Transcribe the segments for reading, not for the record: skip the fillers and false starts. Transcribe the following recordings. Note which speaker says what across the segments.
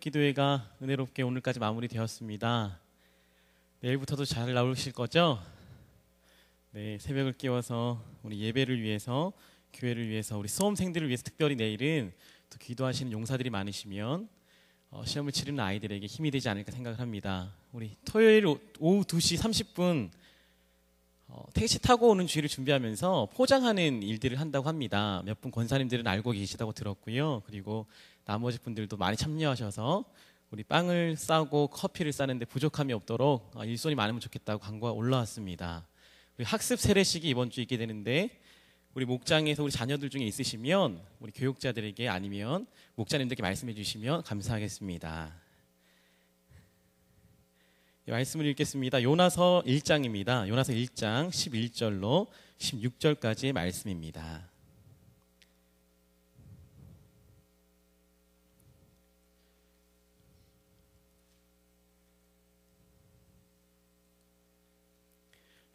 Speaker 1: 기도회가 은혜롭게 오늘까지 마무리되었습니다. 내일부터도 잘 나오실 거죠? 네, 새벽을 깨워서 우리 예배를 위해서, 교회를 위해서, 우리 수험생들을 위해서 특별히 내일은 또 기도하시는 용사들이 많으시면 시험을 치르는 아이들에게 힘이 되지 않을까 생각을 합니다. 우리 토요일 오후 2시 30분 택시 타고 오는 주의를 준비하면서 포장하는 일들을 한다고 합니다. 몇 분 권사님들은 알고 계시다고 들었고요. 그리고 나머지 분들도 많이 참여하셔서 우리 빵을 싸고 커피를 싸는데 부족함이 없도록 일손이 많으면 좋겠다고 광고가 올라왔습니다. 우리 학습 세례식이 이번 주에 있게 되는데 우리 목장에서 우리 자녀들 중에 있으시면 우리 교육자들에게 아니면 목자님들께 말씀해 주시면 감사하겠습니다. 말씀을 읽겠습니다. 요나서 1장입니다. 요나서 1장 11절로 16절까지의 말씀입니다.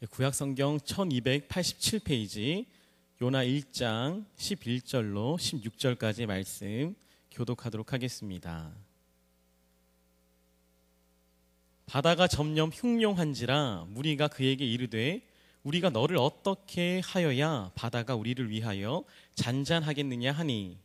Speaker 1: 구약성경 1287페이지 요나 1장 11절로 16절까지의 말씀 교독하도록 하겠습니다. 바다가 점점 흉룡한지라 무리가 그에게 이르되 우리가 너를 어떻게 하여야 바다가 우리를 위하여 잔잔하겠느냐 하니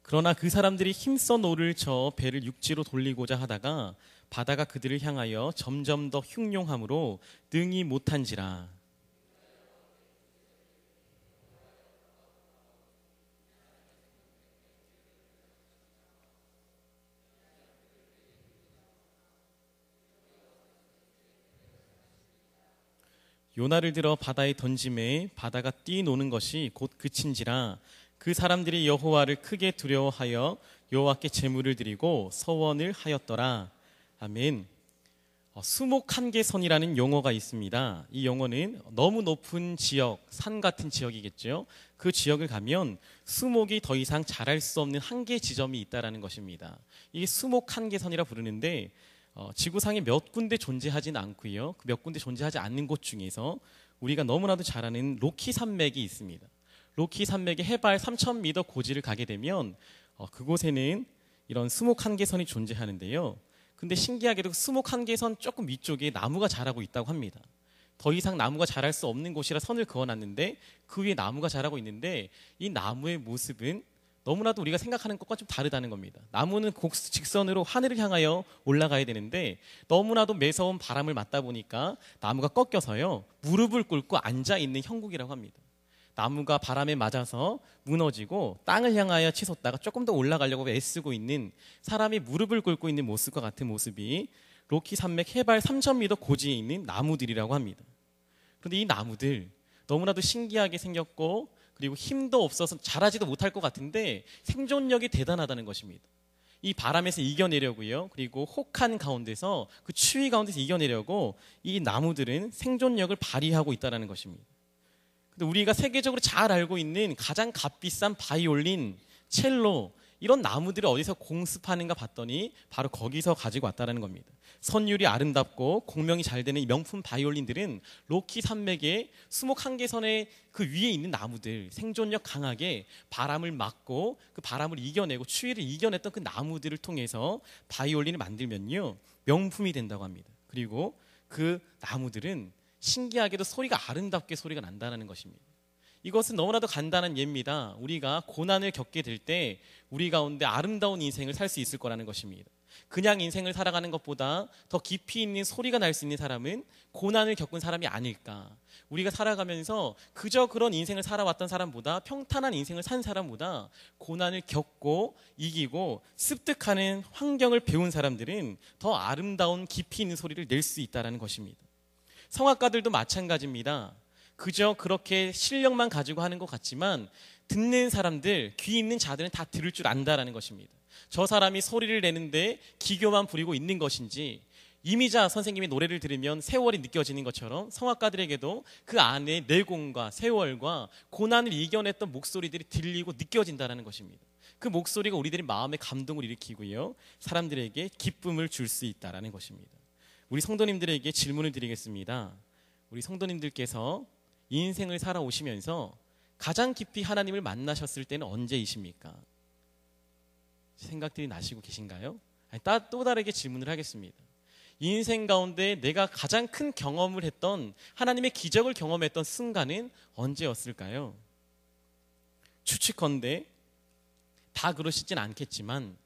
Speaker 1: 그러나 그 사람들이 힘써 노를 저 배를 육지로 돌리고자 하다가 바다가 그들을 향하여 점점 더 흉룡함으로 능히 못한지라. 요나를 들어 바다에 던짐에 바다가 뛰노는 것이 곧 그친지라. 그 사람들이 여호와를 크게 두려워하여 여호와께 제물을 드리고 서원을 하였더라. 아멘. 수목한계선이라는 용어가 있습니다. 이 용어는 너무 높은 지역, 산 같은 지역이겠죠. 그 지역을 가면 수목이 더 이상 자랄 수 없는 한계 지점이 있다라는 것입니다. 이게 수목한계선이라 부르는데 지구상에 몇 군데 존재하지는 않고요. 그 몇 군데 존재하지 않는 곳 중에서 우리가 너무나도 잘 아는 로키 산맥이 있습니다. 로키 산맥의 해발 3,000m 고지를 가게 되면 그곳에는 이런 수목한계선이 존재하는데요. 근데 신기하게도 수목한계선 조금 위쪽에 나무가 자라고 있다고 합니다. 더 이상 나무가 자랄 수 없는 곳이라 선을 그어놨는데 그 위에 나무가 자라고 있는데 이 나무의 모습은 너무나도 우리가 생각하는 것과 좀 다르다는 겁니다. 나무는 직선으로 하늘을 향하여 올라가야 되는데 너무나도 매서운 바람을 맞다 보니까 나무가 꺾여서요. 무릎을 꿇고 앉아있는 형국이라고 합니다. 나무가 바람에 맞아서 무너지고 땅을 향하여 치솟다가 조금 더 올라가려고 애쓰고 있는 사람이 무릎을 꿇고 있는 모습과 같은 모습이 로키 산맥 해발 3,000m 고지에 있는 나무들이라고 합니다. 그런데 이 나무들 너무나도 신기하게 생겼고 그리고 힘도 없어서 자라지도 못할 것 같은데 생존력이 대단하다는 것입니다. 이 바람에서 이겨내려고요. 그리고 혹한 가운데서 그 추위 가운데서 이겨내려고 이 나무들은 생존력을 발휘하고 있다는 것입니다. 근데 우리가 세계적으로 잘 알고 있는 가장 값비싼 바이올린, 첼로 이런 나무들을 어디서 공습하는가 봤더니 바로 거기서 가지고 왔다는 겁니다. 선율이 아름답고 공명이 잘 되는 이 명품 바이올린들은 로키 산맥의 수목한계선의 그 위에 있는 나무들, 생존력 강하게 바람을 막고 그 바람을 이겨내고 추위를 이겨냈던 그 나무들을 통해서 바이올린을 만들면요 명품이 된다고 합니다. 그리고 그 나무들은 신기하게도 소리가 아름답게 소리가 난다는 것입니다. 이것은 너무나도 간단한 예입니다. 우리가 고난을 겪게 될 때 우리 가운데 아름다운 인생을 살 수 있을 거라는 것입니다. 그냥 인생을 살아가는 것보다 더 깊이 있는 소리가 날 수 있는 사람은 고난을 겪은 사람이 아닐까. 우리가 살아가면서 그저 그런 인생을 살아왔던 사람보다 평탄한 인생을 산 사람보다 고난을 겪고 이기고 습득하는 환경을 배운 사람들은 더 아름다운 깊이 있는 소리를 낼 수 있다는 것입니다. 성악가들도 마찬가지입니다. 그저 그렇게 실력만 가지고 하는 것 같지만 듣는 사람들, 귀 있는 자들은 다 들을 줄 안다라는 것입니다. 저 사람이 소리를 내는데 기교만 부리고 있는 것인지 이미자 선생님의 노래를 들으면 세월이 느껴지는 것처럼 성악가들에게도 그 안에 내공과 세월과 고난을 이겨냈던 목소리들이 들리고 느껴진다는 것입니다. 그 목소리가 우리들의 마음에 감동을 일으키고요. 사람들에게 기쁨을 줄 수 있다는 것입니다. 우리 성도님들에게 질문을 드리겠습니다. 우리 성도님들께서 인생을 살아오시면서 가장 깊이 하나님을 만나셨을 때는 언제이십니까? 생각들이 나시고 계신가요? 또 다르게 질문을 하겠습니다. 인생 가운데 내가 가장 큰 경험을 했던, 하나님의 기적을 경험했던 순간은 언제였을까요? 추측컨대 다 그러시진 않겠지만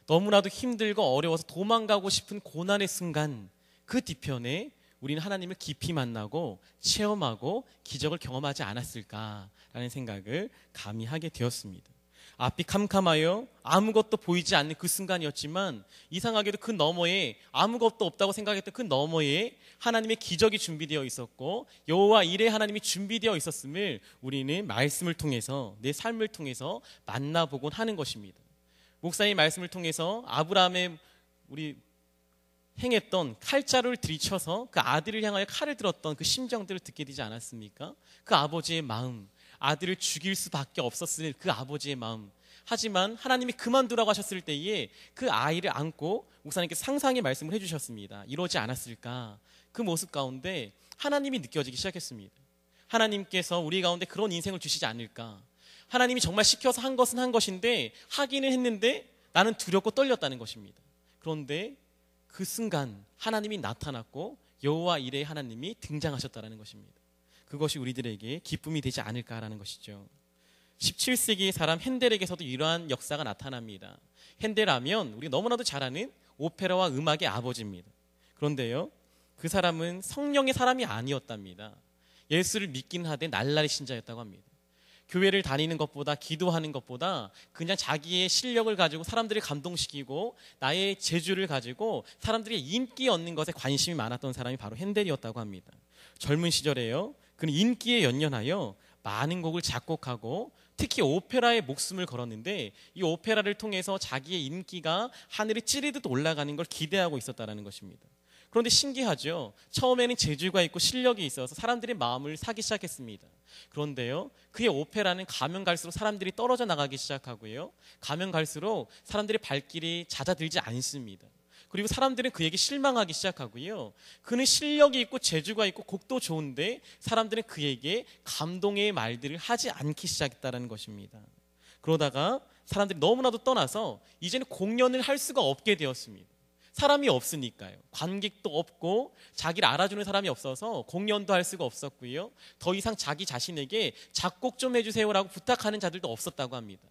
Speaker 1: 너무나도 힘들고 어려워서 도망가고 싶은 고난의 순간, 그 뒤편에 우리는 하나님을 깊이 만나고 체험하고 기적을 경험하지 않았을까라는 생각을 감히 하게 되었습니다. 앞이 캄캄하여 아무것도 보이지 않는 그 순간이었지만, 이상하게도 그 너머에, 아무것도 없다고 생각했던 그 너머에 하나님의 기적이 준비되어 있었고 여호와 이레 하나님이 준비되어 있었음을 우리는 말씀을 통해서, 내 삶을 통해서 만나보곤 하는 것입니다. 목사의 말씀을 통해서 아브라함의 우리 행했던 칼자루를 들이쳐서 그 아들을 향하여 칼을 들었던 그 심정들을 듣게 되지 않았습니까? 그 아버지의 마음, 아들을 죽일 수밖에 없었을 그 아버지의 마음. 하지만 하나님이 그만두라고 하셨을 때에 그 아이를 안고 목사님께서 상상의 말씀을 해주셨습니다. 이러지 않았을까? 그 모습 가운데 하나님이 느껴지기 시작했습니다. 하나님께서 우리 가운데 그런 인생을 주시지 않을까? 하나님이 정말 시켜서 한 것은 한 것인데 하기는 했는데 나는 두렵고 떨렸다는 것입니다. 그런데 그 순간 하나님이 나타났고 여호와 이레 하나님이 등장하셨다는 것입니다. 그것이 우리들에게 기쁨이 되지 않을까라는 것이죠. 17세기의 사람 핸델에게서도 이러한 역사가 나타납니다. 핸델하면 우리 너무나도 잘 아는 오페라와 음악의 아버지입니다. 그런데요, 그 사람은 성령의 사람이 아니었답니다. 예수를 믿긴 하되 날라리 신자였다고 합니다. 교회를 다니는 것보다, 기도하는 것보다 그냥 자기의 실력을 가지고 사람들을 감동시키고 나의 재주를 가지고 사람들의 인기 얻는 것에 관심이 많았던 사람이 바로 핸델이었다고 합니다. 젊은 시절에요, 그는 인기에 연연하여 많은 곡을 작곡하고 특히 오페라에 목숨을 걸었는데, 이 오페라를 통해서 자기의 인기가 하늘에 찌르듯 올라가는 걸 기대하고 있었다는 것입니다. 그런데 신기하죠. 처음에는 재주가 있고 실력이 있어서 사람들의 마음을 사기 시작했습니다. 그런데요, 그의 오페라는 가면 갈수록 사람들이 떨어져 나가기 시작하고요, 가면 갈수록 사람들의 발길이 잦아들지 않습니다. 그리고 사람들은 그에게 실망하기 시작하고요, 그는 실력이 있고 재주가 있고 곡도 좋은데 사람들은 그에게 감동의 말들을 하지 않기 시작했다는 것입니다. 그러다가 사람들이 너무나도 떠나서 이제는 공연을 할 수가 없게 되었습니다. 사람이 없으니까요. 관객도 없고 자기를 알아주는 사람이 없어서 공연도 할 수가 없었고요, 더 이상 자기 자신에게 작곡 좀 해주세요라고 부탁하는 자들도 없었다고 합니다.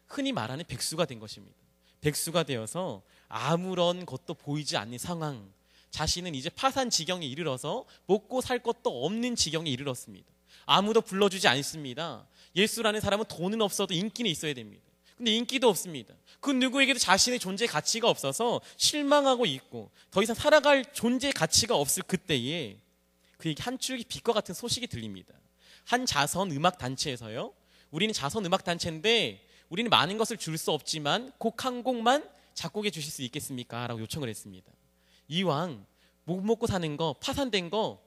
Speaker 1: 흔히 말하는 백수가 된 것입니다. 백수가 되어서 아무런 것도 보이지 않는 상황, 자신은 이제 파산 지경에 이르러서 먹고 살 것도 없는 지경에 이르렀습니다. 아무도 불러주지 않습니다. 예수라는 사람은 돈은 없어도 인기는 있어야 됩니다. 근데 인기도 없습니다. 그 누구에게도 자신의 존재 가치가 없어서 실망하고 있고 더 이상 살아갈 존재 가치가 없을 그때에 그에게 한 줄기 빛과 같은 소식이 들립니다. 한 자선 음악 단체에서요, 우리는 자선 음악 단체인데 우리는 많은 것을 줄 수 없지만 곡 한 곡만 작곡해 주실 수 있겠습니까? 라고 요청을 했습니다. 이왕 못 먹고 사는 거, 파산된 거,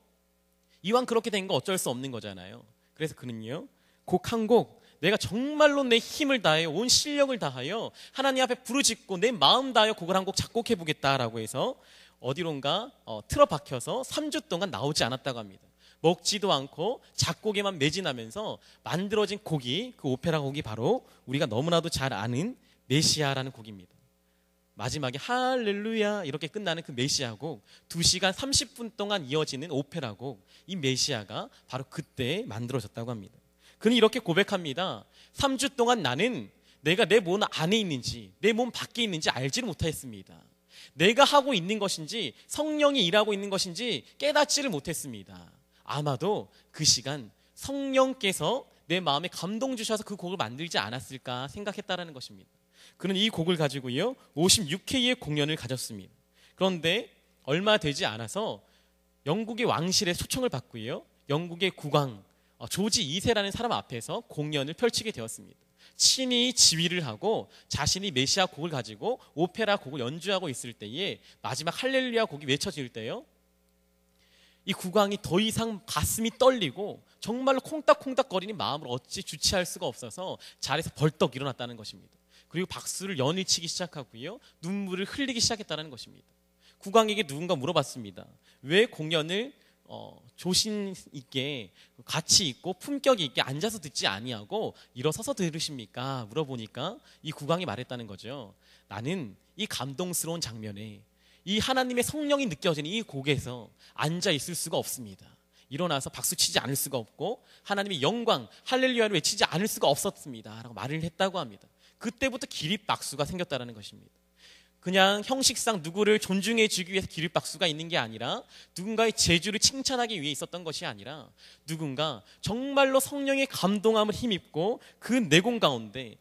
Speaker 1: 이왕 그렇게 된 거 어쩔 수 없는 거잖아요. 그래서 그는요, 곡 한 곡, 내가 정말로 내 힘을 다하여 온 실력을 다하여 하나님 앞에 부르짖고 내 마음 다하여 곡을 한 곡 작곡해 보겠다라고 해서 어디론가 틀어박혀서 3주 동안 나오지 않았다고 합니다. 먹지도 않고 작곡에만 매진하면서 만들어진 곡이, 그 오페라 곡이 바로 우리가 너무나도 잘 아는 메시아라는 곡입니다. 마지막에 할렐루야 이렇게 끝나는 그 메시아 곡, 2시간 30분 동안 이어지는 오페라 곡, 이 메시아가 바로 그때 만들어졌다고 합니다. 그는 이렇게 고백합니다. 3주 동안 나는 내가 내 몸 안에 있는지 내 몸 밖에 있는지 알지를 못했습니다. 내가 하고 있는 것인지 성령이 일하고 있는 것인지 깨닫지를 못했습니다. 아마도 그 시간 성령께서 내 마음에 감동 주셔서 그 곡을 만들지 않았을까 생각했다라는 것입니다. 그는 이 곡을 가지고요 56회의 공연을 가졌습니다. 그런데 얼마 되지 않아서 영국의 왕실의 초청을 받고요, 영국의 국왕 조지 2세라는 사람 앞에서 공연을 펼치게 되었습니다. 친히 지휘를 하고 자신이 메시아 곡을 가지고 오페라 곡을 연주하고 있을 때에 마지막 할렐루야 곡이 외쳐질 때요, 이 국왕이 더 이상 가슴이 떨리고 정말로 콩닥콩닥거리는 마음을 어찌 주체할 수가 없어서 자리에서 벌떡 일어났다는 것입니다. 그리고 박수를 연일 치기 시작하고요, 눈물을 흘리기 시작했다는 것입니다. 국왕에게 누군가 물어봤습니다. 왜 공연을 조신 있게 가치 있고 품격 있게 앉아서 듣지 아니하고 일어서서 들으십니까? 물어보니까 이 국왕이 말했다는 거죠. 나는 이 감동스러운 장면에 이 하나님의 성령이 느껴지는 이 곡에서 앉아 있을 수가 없습니다. 일어나서 박수치지 않을 수가 없고 하나님의 영광 할렐루야를 외치지 않을 수가 없었습니다 라고 말을 했다고 합니다. 그때부터 기립박수가 생겼다는 것입니다. 그냥 형식상 누구를 존중해 주기 위해서 기립박수가 있는 게 아니라 누군가의 재주를 칭찬하기 위해 있었던 것이 아니라 누군가 정말로 성령의 감동함을 힘입고 그 내공 가운데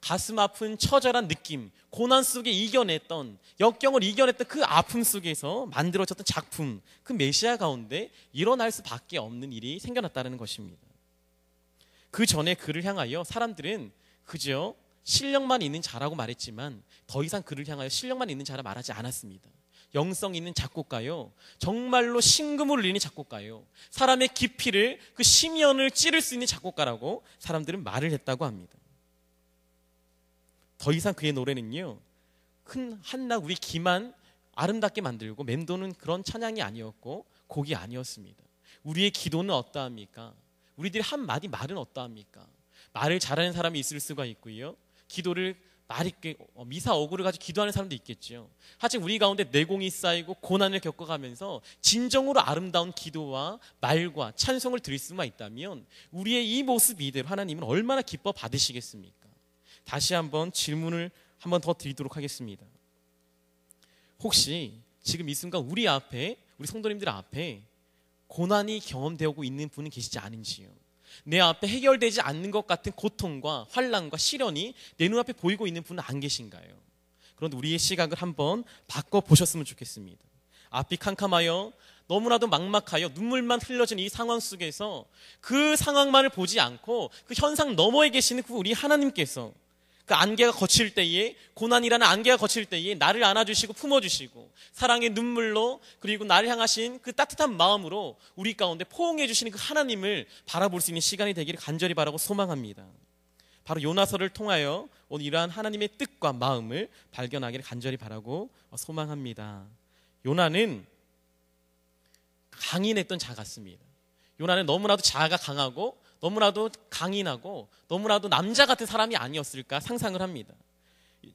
Speaker 1: 가슴 아픈 처절한 느낌, 고난 속에 이겨냈던, 역경을 이겨냈던 그 아픔 속에서 만들어졌던 작품, 그 메시아 가운데 일어날 수밖에 없는 일이 생겨났다는 것입니다. 그 전에 그를 향하여 사람들은 그저 실력만 있는 자라고 말했지만 더 이상 그를 향하여 실력만 있는 자라 말하지 않았습니다. 영성 있는 작곡가요, 정말로 심금을 울리는 작곡가요, 사람의 깊이를 그 심연을 찌를 수 있는 작곡가라고 사람들은 말을 했다고 합니다. 더 이상 그의 노래는요 큰 한낱 우리 귀만 아름답게 만들고 맴도는 그런 찬양이 아니었고 곡이 아니었습니다. 우리의 기도는 어떠합니까? 우리들의 한마디 말은 어떠합니까? 말을 잘하는 사람이 있을 수가 있고요, 기도를 말 있게 미사 어구를 가지고 기도하는 사람도 있겠죠. 하지만 우리 가운데 내공이 쌓이고 고난을 겪어가면서 진정으로 아름다운 기도와 말과 찬송을 드릴 수만 있다면 우리의 이 모습 이대로 하나님은 얼마나 기뻐 받으시겠습니까? 다시 한번 질문을 한번 더 드리도록 하겠습니다. 혹시 지금 이 순간 우리 앞에, 우리 성도님들 앞에 고난이 경험되고 있는 분은 계시지 않은지요? 내 앞에 해결되지 않는 것 같은 고통과 환난과 시련이 내 눈앞에 보이고 있는 분은 안 계신가요? 그런데 우리의 시각을 한번 바꿔보셨으면 좋겠습니다. 앞이 캄캄하여 너무나도 막막하여 눈물만 흘러지는 이 상황 속에서 그 상황만을 보지 않고 그 현상 너머에 계시는 그 우리 하나님께서 그 안개가 거칠 때에, 고난이라는 안개가 거칠 때에 나를 안아주시고 품어주시고 사랑의 눈물로, 그리고 나를 향하신 그 따뜻한 마음으로 우리 가운데 포옹해 주시는 그 하나님을 바라볼 수 있는 시간이 되기를 간절히 바라고 소망합니다. 바로 요나서를 통하여 오늘 이러한 하나님의 뜻과 마음을 발견하기를 간절히 바라고 소망합니다. 요나는 강인했던 자 같습니다. 요나는 너무나도 자아가 강하고 너무나도 강인하고 너무나도 남자 같은 사람이 아니었을까 상상을 합니다.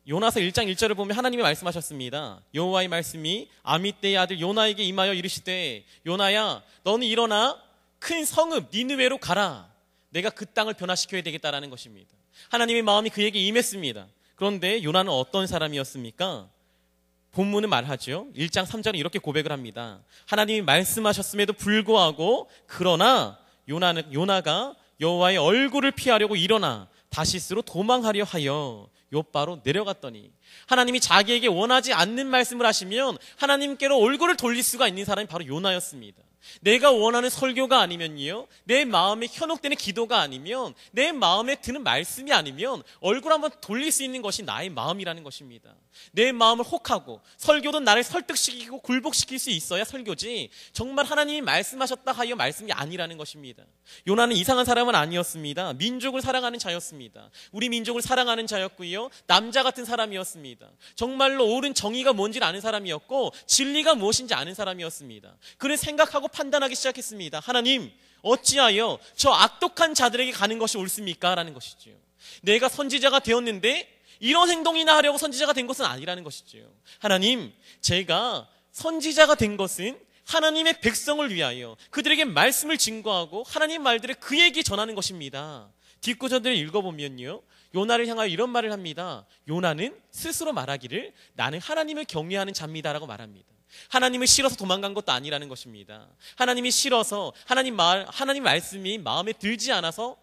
Speaker 1: 요나서 1장 1절을 보면 하나님이 말씀하셨습니다. 여호와의 말씀이 아미떼의 아들 요나에게 임하여 이르시되, 요나야 너는 일어나 큰 성읍 니느웨로 가라. 내가 그 땅을 변화시켜야 되겠다라는 것입니다. 하나님의 마음이 그에게 임했습니다. 그런데 요나는 어떤 사람이었습니까? 본문은 말하죠. 1장 3절은 이렇게 고백을 합니다. 하나님이 말씀하셨음에도 불구하고 그러나 요나가 여호와의 얼굴을 피하려고 일어나 다시스로 도망하려 하여 욥바로 내려갔더니, 하나님이 자기에게 원하지 않는 말씀을 하시면 하나님께로 얼굴을 돌릴 수가 있는 사람이 바로 요나였습니다. 내가 원하는 설교가 아니면요, 내 마음에 현혹되는 기도가 아니면, 내 마음에 드는 말씀이 아니면 얼굴 한번 돌릴 수 있는 것이 나의 마음이라는 것입니다. 내 마음을 혹하고 설교도 나를 설득시키고 굴복시킬 수 있어야 설교지, 정말 하나님이 말씀하셨다 하여 말씀이 아니라는 것입니다. 요나는 이상한 사람은 아니었습니다. 민족을 사랑하는 자였습니다. 우리 민족을 사랑하는 자였고요, 남자 같은 사람이었습니다. 정말로 옳은 정의가 뭔지를 아는 사람이었고 진리가 무엇인지 아는 사람이었습니다. 그는 생각하고 판단하기 시작했습니다. 하나님, 어찌하여 저 악독한 자들에게 가는 것이 옳습니까? 라는 것이죠. 내가 선지자가 되었는데 이런 행동이나 하려고 선지자가 된 것은 아니라는 것이죠. 하나님, 제가 선지자가 된 것은 하나님의 백성을 위하여 그들에게 말씀을 증거하고 하나님 말들을 그에게 전하는 것입니다. 뒷구절들을 읽어보면요, 요나를 향하여 이런 말을 합니다. 요나는 스스로 말하기를 나는 하나님을 경외하는 자입니다라고 말합니다. 하나님을 싫어서 도망간 것도 아니라는 것입니다. 하나님이 싫어서 하나님 말씀이 마음에 들지 않아서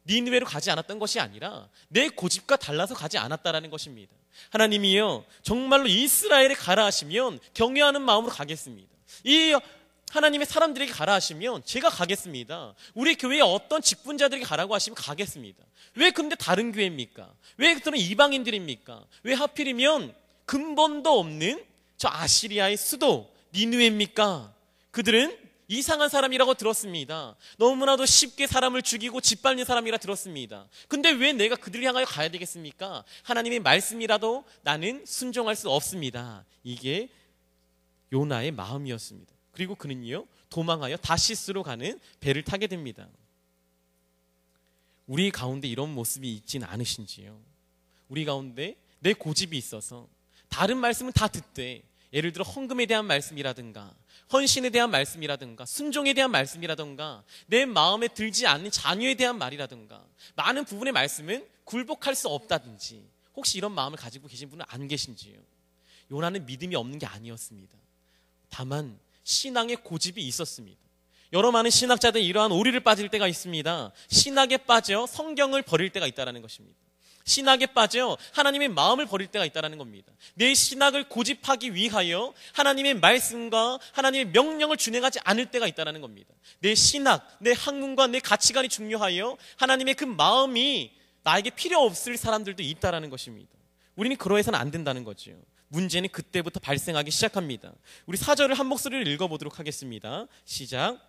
Speaker 1: 니느웨로 가지 않았던 것이 아니라 내 고집과 달라서 가지 않았다라는 것입니다. 하나님이요, 정말로 이스라엘에 가라 하시면 경외하는 마음으로 가겠습니다. 이 하나님의 사람들에게 가라 하시면 제가 가겠습니다. 우리 교회에 어떤 직분자들에게 가라고 하시면 가겠습니다. 왜 근데 다른 교회입니까? 왜 그들은 이방인들입니까? 왜 하필이면 근본도 없는 저 아시리아의 수도 니느웨입니까? 그들은 이상한 사람이라고 들었습니다. 너무나도 쉽게 사람을 죽이고 짓밟는 사람이라 들었습니다. 근데 왜 내가 그들을 향하여 가야 되겠습니까? 하나님의 말씀이라도 나는 순종할 수 없습니다. 이게 요나의 마음이었습니다. 그리고 그는요, 도망하여 다시스로 가는 배를 타게 됩니다. 우리 가운데 이런 모습이 있진 않으신지요? 우리 가운데 내 고집이 있어서 다른 말씀은 다 듣되, 예를 들어 헌금에 대한 말씀이라든가 헌신에 대한 말씀이라든가 순종에 대한 말씀이라든가 내 마음에 들지 않는 자녀에 대한 말이라든가 많은 부분의 말씀은 굴복할 수 없다든지, 혹시 이런 마음을 가지고 계신 분은 안 계신지요? 요나는 믿음이 없는 게 아니었습니다. 다만 신앙의 고집이 있었습니다. 여러 많은 신학자들이 이러한 오리를 빠질 때가 있습니다. 신학에 빠져 성경을 버릴 때가 있다는 것입니다. 신학에 빠져 하나님의 마음을 버릴 때가 있다는 겁니다. 내 신학을 고집하기 위하여 하나님의 말씀과 하나님의 명령을 준행하지 않을 때가 있다는 겁니다. 내 신학, 내 학문과 내 가치관이 중요하여 하나님의 그 마음이 나에게 필요 없을 사람들도 있다는 것입니다. 우리는 그러해서는 안 된다는 거죠. 문제는 그때부터 발생하기 시작합니다. 우리 4절을 한 목소리를 읽어보도록 하겠습니다. 시작.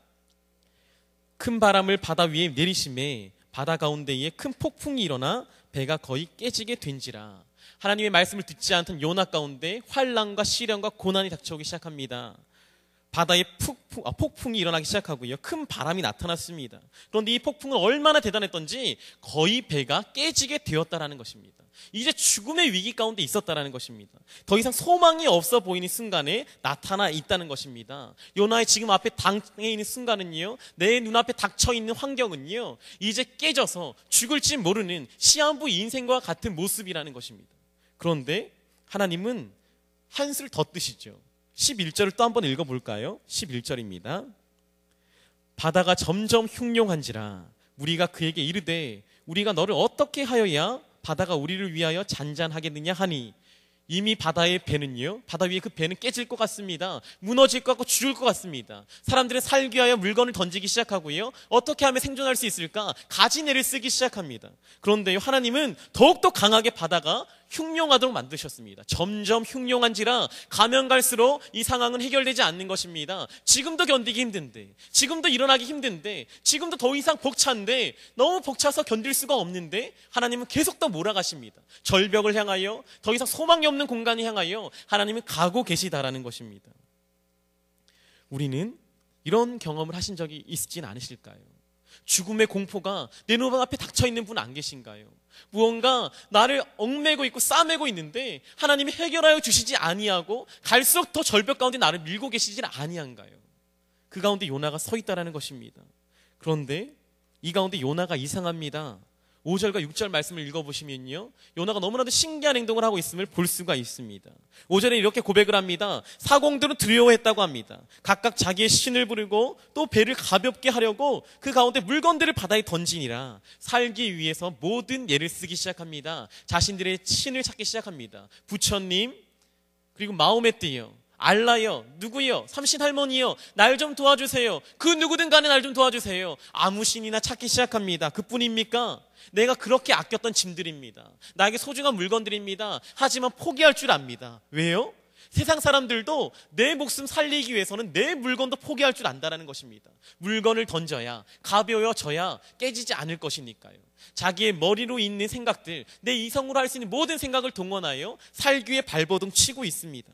Speaker 1: 큰 바람을 바다 위에 내리심에 바다 가운데에 큰 폭풍이 일어나 배가 거의 깨지게 된지라. 하나님의 말씀을 듣지 않던 요나 가운데 환난과 시련과 고난이 닥쳐오기 시작합니다. 바다에 폭풍이 일어나기 시작하고요, 큰 바람이 나타났습니다. 그런데 이 폭풍은 얼마나 대단했던지 거의 배가 깨지게 되었다라는 것입니다. 이제 죽음의 위기 가운데 있었다라는 것입니다. 더 이상 소망이 없어 보이는 순간에 나타나 있다는 것입니다. 요나의 지금 앞에 당해 있는 순간은요, 내 눈앞에 닥쳐 있는 환경은요, 이제 깨져서 죽을지 모르는 시한부 인생과 같은 모습이라는 것입니다. 그런데 하나님은 한술 더 뜨시죠. 11절을 또 한번 읽어볼까요? 11절입니다. 바다가 점점 흉룡한지라 무리가 그에게 이르되 우리가 너를 어떻게 하여야 바다가 우리를 위하여 잔잔하겠느냐 하니, 이미 바다의 배는요, 바다 위에 그 배는 깨질 것 같습니다. 무너질 것 같고 죽을 것 같습니다. 사람들은 살기 위하여 물건을 던지기 시작하고요, 어떻게 하면 생존할 수 있을까 가지내를 쓰기 시작합니다. 그런데요, 하나님은 더욱더 강하게 바다가 흉룡하도록 만드셨습니다. 점점 흉룡한지라 가면 갈수록 이 상황은 해결되지 않는 것입니다. 지금도 견디기 힘든데, 지금도 일어나기 힘든데, 지금도 더 이상 벅찬데, 너무 벅차서 견딜 수가 없는데 하나님은 계속 더 몰아가십니다. 절벽을 향하여, 더 이상 소망이 없는 공간을 향하여 하나님은 가고 계시다라는 것입니다. 우리는 이런 경험을 하신 적이 있지는 않으실까요? 죽음의 공포가 내 눈앞에 닥쳐있는 분 안 계신가요? 무언가 나를 얽매고 있고 싸매고 있는데 하나님이 해결하여 주시지 아니하고 갈수록 더 절벽 가운데 나를 밀고 계시지 아니한가요? 그 가운데 요나가 서 있다라는 것입니다. 그런데 이 가운데 요나가 이상합니다. 5절과 6절 말씀을 읽어보시면요, 요나가 너무나도 신기한 행동을 하고 있음을 볼 수가 있습니다. 5절에 이렇게 고백을 합니다. 사공들은 두려워했다고 합니다. 각각 자기의 신을 부르고 또 배를 가볍게 하려고 그 가운데 물건들을 바다에 던지니라. 살기 위해서 모든 예를 쓰기 시작합니다. 자신들의 신을 찾기 시작합니다. 부처님, 그리고 마호메트요, 알라요, 누구요, 삼신 할머니요, 날 좀 도와주세요. 그 누구든 간에 날 좀 도와주세요. 아무 신이나 찾기 시작합니다. 그뿐입니까? 내가 그렇게 아꼈던 짐들입니다. 나에게 소중한 물건들입니다. 하지만 포기할 줄 압니다. 왜요? 세상 사람들도 내 목숨 살리기 위해서는 내 물건도 포기할 줄 안다는 것입니다. 물건을 던져야, 가벼워져야 깨지지 않을 것이니까요. 자기의 머리로 있는 생각들, 내 이성으로 할 수 있는 모든 생각을 동원하여 살기 위해 발버둥 치고 있습니다.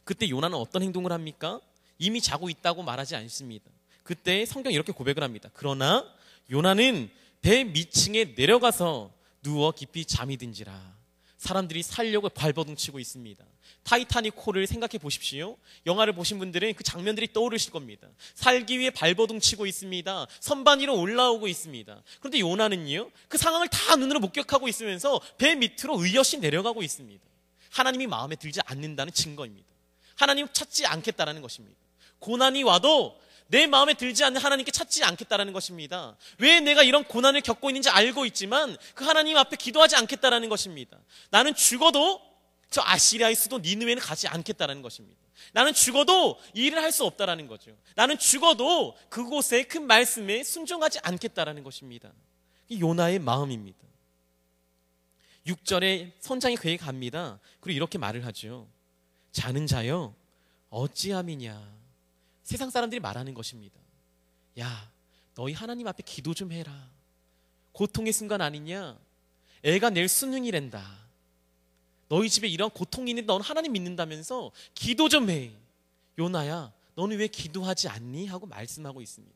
Speaker 1: 그때 요나는 어떤 행동을 합니까? 이미 자고 있다고 말하지 않습니다. 그때 성경이 이렇게 고백을 합니다. 그러나 요나는 배 밑층에 내려가서 누워 깊이 잠이 든지라. 사람들이 살려고 발버둥 치고 있습니다. 타이타닉호를 생각해 보십시오. 영화를 보신 분들은 그 장면들이 떠오르실 겁니다. 살기 위해 발버둥 치고 있습니다. 선반 위로 올라오고 있습니다. 그런데 요나는요, 그 상황을 다 눈으로 목격하고 있으면서 배 밑으로 의젓이 내려가고 있습니다. 하나님이 마음에 들지 않는다는 증거입니다. 하나님 찾지 않겠다라는 것입니다. 고난이 와도 내 마음에 들지 않는 하나님께 찾지 않겠다라는 것입니다. 왜 내가 이런 고난을 겪고 있는지 알고 있지만 그 하나님 앞에 기도하지 않겠다라는 것입니다. 나는 죽어도 저 아시리아의 수도 니느웨는 가지 않겠다라는 것입니다. 나는 죽어도 이 일을 할 수 없다라는 거죠. 나는 죽어도 그곳에 그 말씀에 순종하지 않겠다라는 것입니다. 이 요나의 마음입니다. 6절에 선장이 그에게 갑니다. 그리고 이렇게 말을 하죠. 자는 자여 어찌함이냐. 세상 사람들이 말하는 것입니다. 야, 너희 하나님 앞에 기도 좀 해라. 고통의 순간 아니냐? 애가 내일 수능이란다. 너희 집에 이런 고통이 있는데 너는 하나님 믿는다면서 기도 좀 해. 요나야, 너는 왜 기도하지 않니? 하고 말씀하고 있습니다.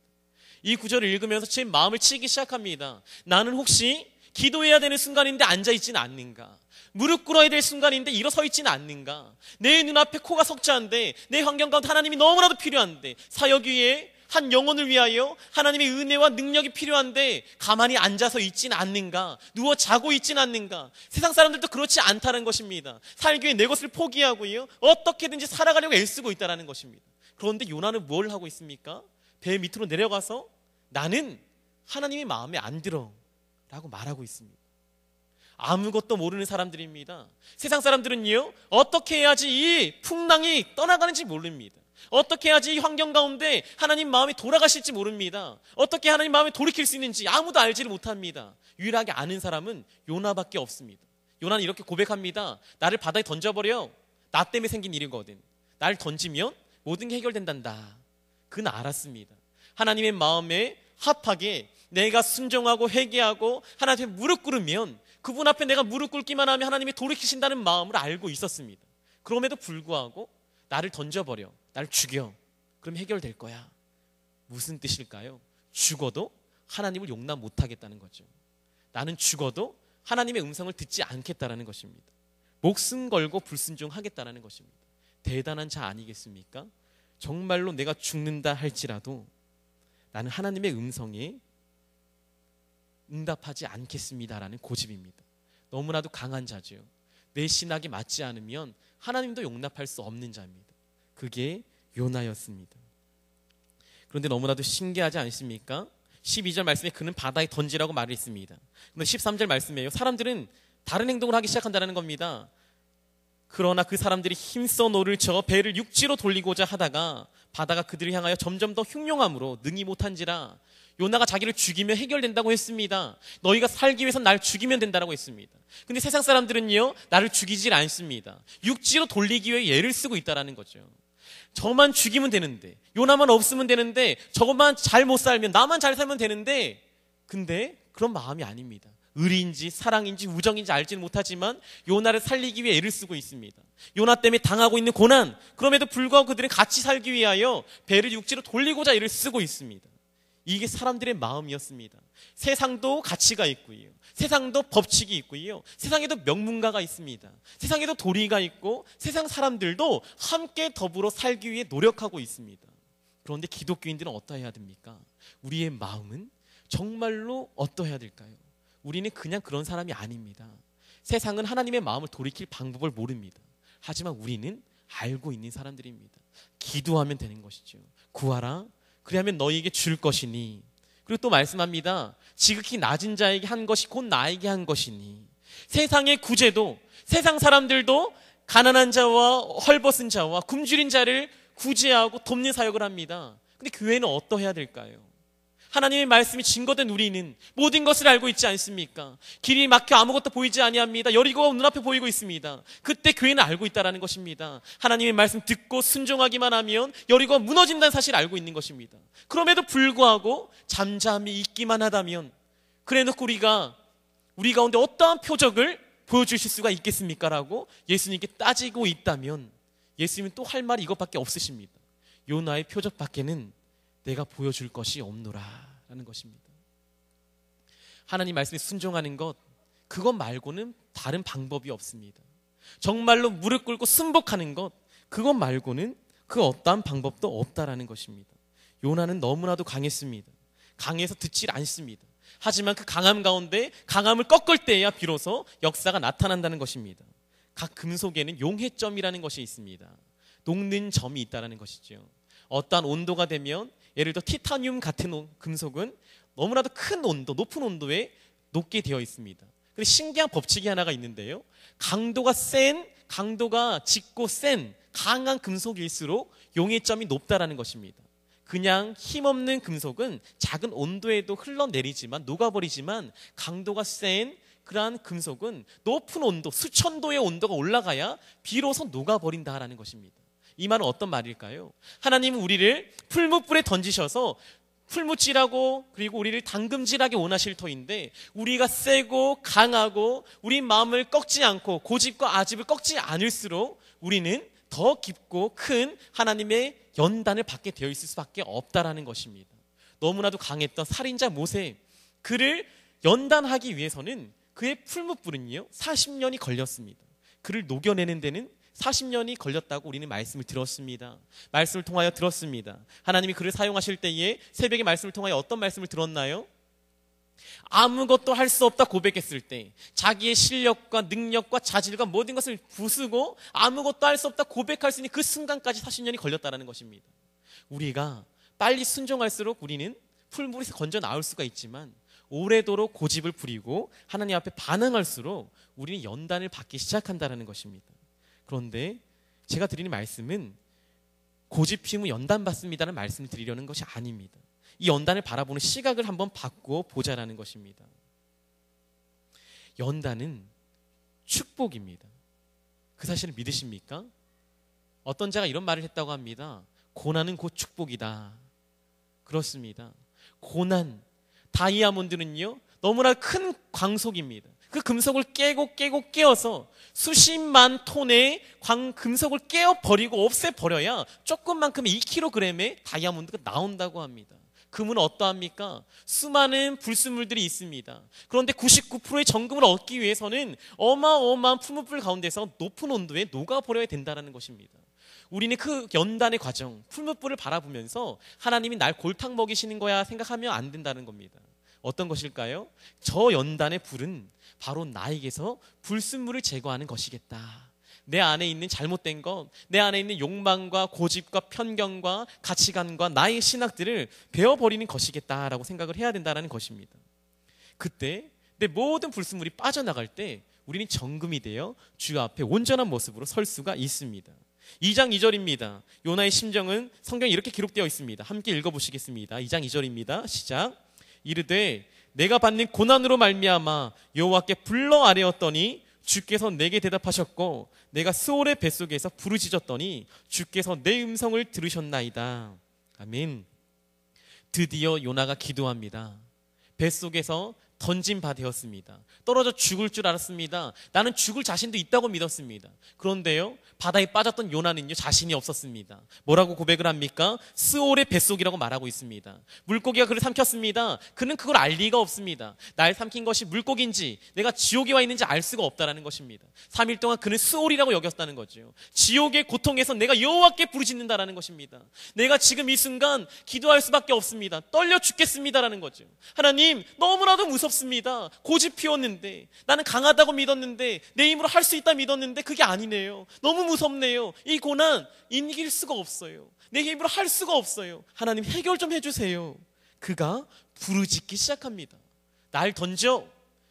Speaker 1: 이 구절을 읽으면서 제 마음을 치기 시작합니다. 나는 혹시 기도해야 되는 순간인데 앉아있지는 않는가? 무릎 꿇어야 될 순간인데 일어서 있지는 않는가? 내 눈앞에 코가 석자한데, 내 환경 가운데 하나님이 너무나도 필요한데, 사역 위에 한 영혼을 위하여 하나님의 은혜와 능력이 필요한데 가만히 앉아서 있지는 않는가? 누워 자고 있지는 않는가? 세상 사람들도 그렇지 않다는 것입니다. 살기 위해 내 것을 포기하고요, 어떻게든지 살아가려고 애쓰고 있다는 것입니다. 그런데 요나는 뭘 하고 있습니까? 배 밑으로 내려가서 나는 하나님의 마음에 안 들어 라고 말하고 있습니다. 아무것도 모르는 사람들입니다. 세상 사람들은요, 어떻게 해야지 이 풍랑이 떠나가는지 모릅니다. 어떻게 해야지 이 환경 가운데 하나님 마음이 돌아가실지 모릅니다. 어떻게 하나님 마음에 돌이킬 수 있는지 아무도 알지를 못합니다. 유일하게 아는 사람은 요나밖에 없습니다. 요나는 이렇게 고백합니다. 나를 바다에 던져버려. 나 때문에 생긴 일이거든. 나를 던지면 모든 게 해결된단다. 그는 알았습니다. 하나님의 마음에 합하게 내가 순종하고 회개하고 하나님 앞에 무릎 꿇으면, 그분 앞에 내가 무릎 꿇기만 하면 하나님이 돌이키신다는 마음을 알고 있었습니다. 그럼에도 불구하고 나를 던져버려, 나를 죽여, 그럼 해결될 거야. 무슨 뜻일까요? 죽어도 하나님을 용납 못하겠다는 거죠. 나는 죽어도 하나님의 음성을 듣지 않겠다라는 것입니다. 목숨 걸고 불순종하겠다라는 것입니다. 대단한 자 아니겠습니까? 정말로 내가 죽는다 할지라도 나는 하나님의 음성에 응답하지 않겠습니다라는 고집입니다. 너무나도 강한 자죠. 내 신학이 맞지 않으면 하나님도 용납할 수 없는 자입니다. 그게 요나였습니다. 그런데 너무나도 신기하지 않습니까? 12절 말씀에 그는 바다에 던지라고 말을 했습니다. 그런데 13절 말씀에요, 사람들은 다른 행동을 하기 시작한다는 겁니다. 그러나 그 사람들이 힘써 노를 쳐 배를 육지로 돌리고자 하다가 바다가 그들을 향하여 점점 더 흉용함으로 능히 못한지라. 요나가 자기를 죽이면 해결된다고 했습니다. 너희가 살기 위해서 날 죽이면 된다고 했습니다. 근데 세상 사람들은요, 나를 죽이질 않습니다. 육지로 돌리기 위해 예를 쓰고 있다는 거죠. 저만 죽이면 되는데, 요나만 없으면 되는데, 저것만 잘 못 살면, 나만 잘 살면 되는데, 근데 그런 마음이 아닙니다. 의리인지 사랑인지 우정인지 알지는 못하지만 요나를 살리기 위해 애를 쓰고 있습니다. 요나 때문에 당하고 있는 고난, 그럼에도 불구하고 그들은 같이 살기 위하여 배를 육지로 돌리고자 애를 쓰고 있습니다. 이게 사람들의 마음이었습니다. 세상도 가치가 있고요, 세상도 법칙이 있고요, 세상에도 명문가가 있습니다. 세상에도 도리가 있고 세상 사람들도 함께 더불어 살기 위해 노력하고 있습니다. 그런데 기독교인들은 어떠해야 됩니까? 우리의 마음은 정말로 어떠해야 될까요? 우리는 그냥 그런 사람이 아닙니다. 세상은 하나님의 마음을 돌이킬 방법을 모릅니다. 하지만 우리는 알고 있는 사람들입니다. 기도하면 되는 것이죠. 구하라, 그리하면 너희에게 줄 것이니. 그리고 또 말씀합니다. 지극히 낮은 자에게 한 것이 곧 나에게 한 것이니. 세상의 구제도, 세상 사람들도 가난한 자와 헐벗은 자와 굶주린 자를 구제하고 돕는 사역을 합니다. 근데 교회는 어떠해야 될까요? 하나님의 말씀이 증거된 우리는 모든 것을 알고 있지 않습니까? 길이 막혀 아무것도 보이지 아니합니다. 여리고가 눈앞에 보이고 있습니다. 그때 교회는 알고 있다는 것입니다. 하나님의 말씀 듣고 순종하기만 하면 여리고가 무너진다는 사실을 알고 있는 것입니다. 그럼에도 불구하고 잠잠히 있기만 하다면, 그래놓고 우리 가운데 어떠한 표적을 보여주실 수가 있겠습니까? 라고 예수님께 따지고 있다면 예수님은 또 할 말이 이것밖에 없으십니다. 요나의 표적밖에는 내가 보여줄 것이 없노라 라는 것입니다. 하나님 말씀에 순종하는 것, 그것 말고는 다른 방법이 없습니다. 정말로 무릎 꿇고 순복하는 것, 그것 말고는 그 어떠한 방법도 없다라는 것입니다. 요나는 너무나도 강했습니다. 강해서 듣질 않습니다. 하지만 그 강함 가운데 강함을 꺾을 때야 비로소 역사가 나타난다는 것입니다. 각 금속에는 용해점이라는 것이 있습니다. 녹는 점이 있다는 것이죠. 어떠한 온도가 되면, 예를 들어 티타늄 같은 금속은 너무나도 큰 온도, 높은 온도에 녹게 되어 있습니다. 근데 신기한 법칙이 하나가 있는데요, 강도가 짙고 센 강한 금속일수록 용해점이 높다라는 것입니다. 그냥 힘없는 금속은 작은 온도에도 흘러내리지만, 녹아버리지만, 강도가 센 그러한 금속은 높은 온도, 수천 도의 온도가 올라가야 비로소 녹아버린다라는 것입니다. 이 말은 어떤 말일까요? 하나님은 우리를 풀무불에 던지셔서 풀무질하고 그리고 우리를 당금질하게 원하실 터인데, 우리가 세고 강하고 우리 마음을 꺾지 않고 고집과 아집을 꺾지 않을수록 우리는 더 깊고 큰 하나님의 연단을 받게 되어 있을 수밖에 없다라는 것입니다. 너무나도 강했던 살인자 모세, 그를 연단하기 위해서는 그의 풀무불은요 40년이 걸렸습니다. 그를 녹여내는 데는 40년이 걸렸다고 우리는 말씀을 들었습니다. 말씀을 통하여 들었습니다. 하나님이 그를 사용하실 때에 새벽에 말씀을 통하여 어떤 말씀을 들었나요? 아무것도 할 수 없다 고백했을 때, 자기의 실력과 능력과 자질과 모든 것을 부수고 아무것도 할 수 없다 고백할 수 있는 그 순간까지 40년이 걸렸다는 것입니다. 우리가 빨리 순종할수록 우리는 풀물에서 건져 나올 수가 있지만, 오래도록 고집을 부리고 하나님 앞에 반응할수록 우리는 연단을 받기 시작한다는 것입니다. 그런데 제가 드리는 말씀은 고집 피우면 연단 받습니다라는 말씀을 드리려는 것이 아닙니다. 이 연단을 바라보는 시각을 한번 바꾸어 보자라는 것입니다. 연단은 축복입니다. 그 사실을 믿으십니까? 어떤 자가 이런 말을 했다고 합니다. 고난은 곧 축복이다. 그렇습니다. 고난, 다이아몬드는요 너무나 큰 광석입니다. 그 금속을 깨어서 수십만 톤의 금속을 깨어버리고 없애버려야 조금만큼의 2kg의 다이아몬드가 나온다고 합니다. 금은 어떠합니까? 수많은 불순물들이 있습니다. 그런데 99%의 정금을 얻기 위해서는 어마어마한 풀무불 가운데서 높은 온도에 녹아버려야 된다는 것입니다. 우리는 그 연단의 과정, 풀무불을 바라보면서 하나님이 날 골탕 먹이시는 거야 생각하면 안 된다는 겁니다. 어떤 것일까요? 저 연단의 불은 바로 나에게서 불순물을 제거하는 것이겠다. 내 안에 있는 잘못된 것, 내 안에 있는 욕망과 고집과 편견과 가치관과 나의 신학들을 베어버리는 것이겠다라고 생각을 해야 된다는 것입니다. 그때 내 모든 불순물이 빠져나갈 때 우리는 정금이 되어 주 앞에 온전한 모습으로 설 수가 있습니다. 2장 2절입니다. 요나의 심정은 성경에 이렇게 기록되어 있습니다. 함께 읽어보시겠습니다. 2장 2절입니다. 시작. 이르되 내가 받는 고난으로 말미암아 여호와께 불러 아뢰었더니 주께서 내게 대답하셨고 내가 스올의 뱃속에서 부르짖었더니 주께서 내 음성을 들으셨나이다. 아멘. 드디어 요나가 기도합니다. 뱃속에서 던진 바 되었습니다. 떨어져 죽을 줄 알았습니다. 나는 죽을 자신도 있다고 믿었습니다. 그런데요, 바다에 빠졌던 요나는요 자신이 없었습니다. 뭐라고 고백을 합니까? 스올의 뱃속이라고 말하고 있습니다. 물고기가 그를 삼켰습니다. 그는 그걸 알 리가 없습니다. 날 삼킨 것이 물고기인지 내가 지옥에 와 있는지 알 수가 없다는 것입니다. 3일 동안 그는 스올이라고 여겼다는 거죠. 지옥의 고통에서 내가 여호와께 부르짖는다라는 것입니다. 내가 지금 이 순간 기도할 수밖에 없습니다. 떨려 죽겠습니다라는 거죠. 하나님, 너무나도 무섭습니다. 고집 피웠는데, 나는 강하다고 믿었는데, 내 힘으로 할 수 있다 믿었는데 그게 아니네요. 너무 무섭네요. 이 고난 이길 수가 없어요. 내 힘으로 할 수가 없어요. 하나님, 해결 좀 해주세요. 그가 부르짖기 시작합니다. 날 던져.